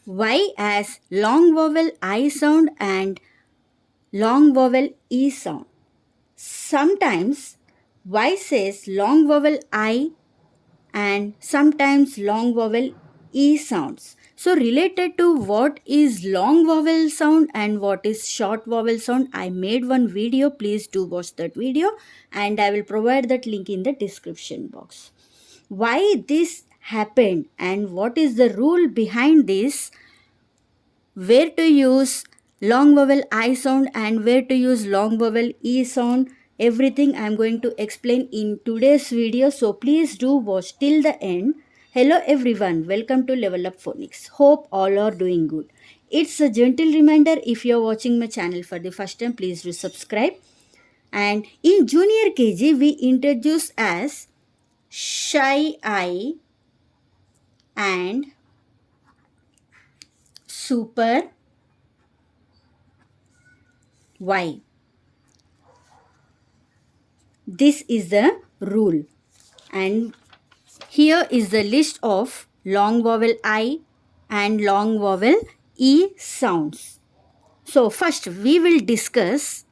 Y has long vowel I sound and long vowel E sound. Sometimes Y says long vowel I and sometimes long vowel E sounds. So related to what is long vowel sound and what is short vowel sound, I made one video. Please do watch that video and I will provide that link in the description box. Why this happened and what is the rule behind this, where to use long vowel I sound and where to use long vowel E sound, everything I am going to explain in today's video. So please do watch till the end. Hello everyone, welcome to Level Up Phonics. Hope all are doing good. It's a gentle reminder, if you are watching my channel for the first time, please do subscribe. And in junior KG, we introduce as shy I and super Y. This is the rule. And here is the list of long vowel I and long vowel E sounds. So first we will discuss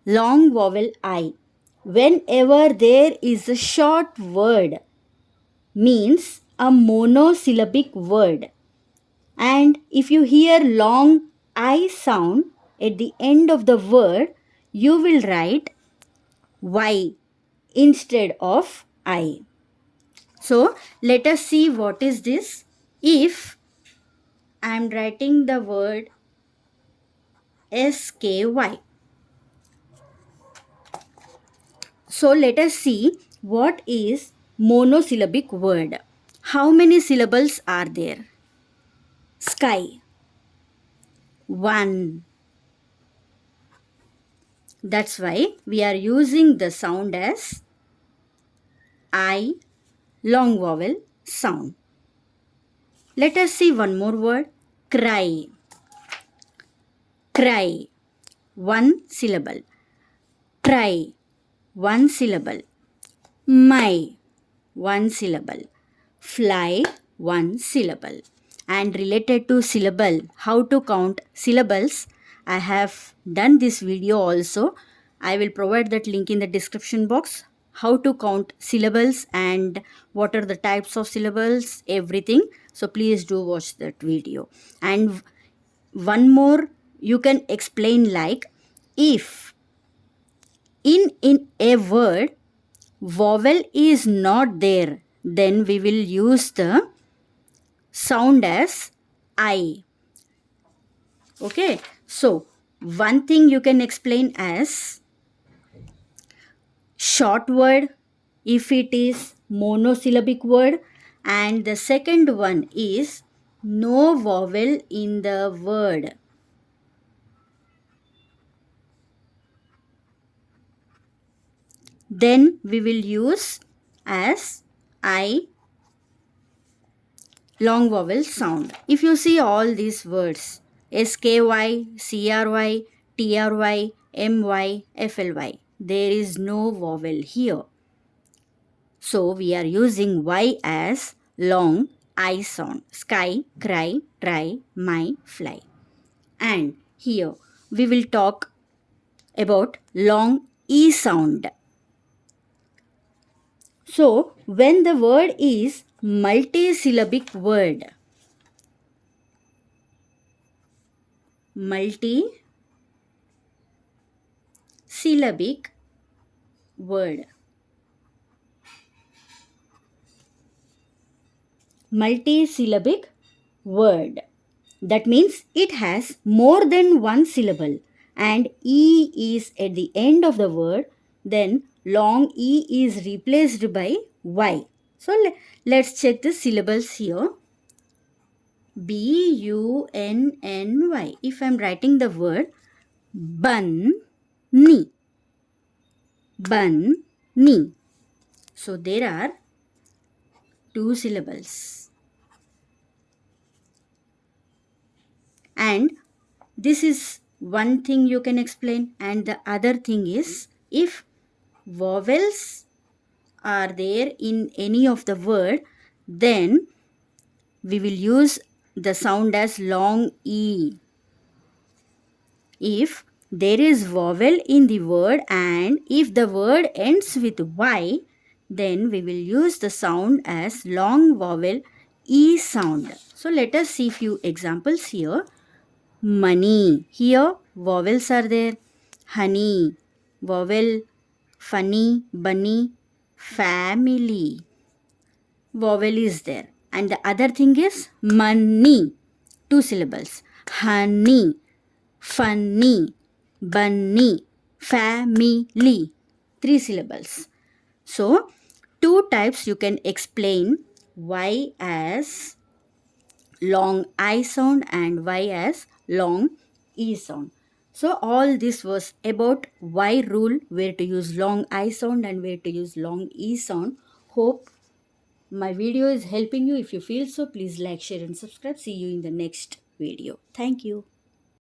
long vowel I. Whenever there is a short word, means a monosyllabic word. And if you hear long I sound at the end of the word, you will write Y instead of I. So let us see what is this. If I am writing the word SKY. So let us see what is monosyllabic word. How many syllables are there? Sky. 1. That's why we are using the sound as I long vowel sound. Let us see one more word. Cry. Cry. 1 syllable. Try. 1 syllable. My. 1 syllable. Fly. 1 syllable. And related to syllable, how to count syllables, I have done this video also. I will provide that link in the description box. How to count syllables and what are the types of syllables, everything. So please do watch that video. And one more you can explain, like if in a word vowel is not there, then we will use the sound as I. Okay, so one thing you can explain as short word if it is monosyllabic word, and the second one is no vowel in the word. Then we will use as I long vowel sound. If you see all these words SKY, CRY, TRY, MY, FLY, there is no vowel here. So we are using Y as long I sound. Sky, cry, try, my, fly. And here we will talk about long E sound. So when the word is multisyllabic word, multisyllabic word, multisyllabic word, that means it has more than one syllable and E is at the end of the word, then long E is replaced by Y. So let's check the syllables here. BUNNY. If I am writing the word bunny, bunny. So there are 2 syllables. And this is one thing you can explain, and the other thing is if vowels are there in any of the word, then we will use the sound as long E. If there is vowel in the word and if the word ends with Y, then we will use the sound as long vowel E sound. So let us see few examples here. Money. Here vowels are there. Honey, vowel. Funny, bunny, family. Vowel is there. And the other thing is money. Two syllables. Honey, funny, bunny, family. Three syllables. So, two types you can explain Y as long I sound and Y as long E sound. So, all this was about Y rule, where to use long I sound and where to use long E sound. Hope my video is helping you. If you feel so, please like, share, and subscribe. See you in the next video. Thank you.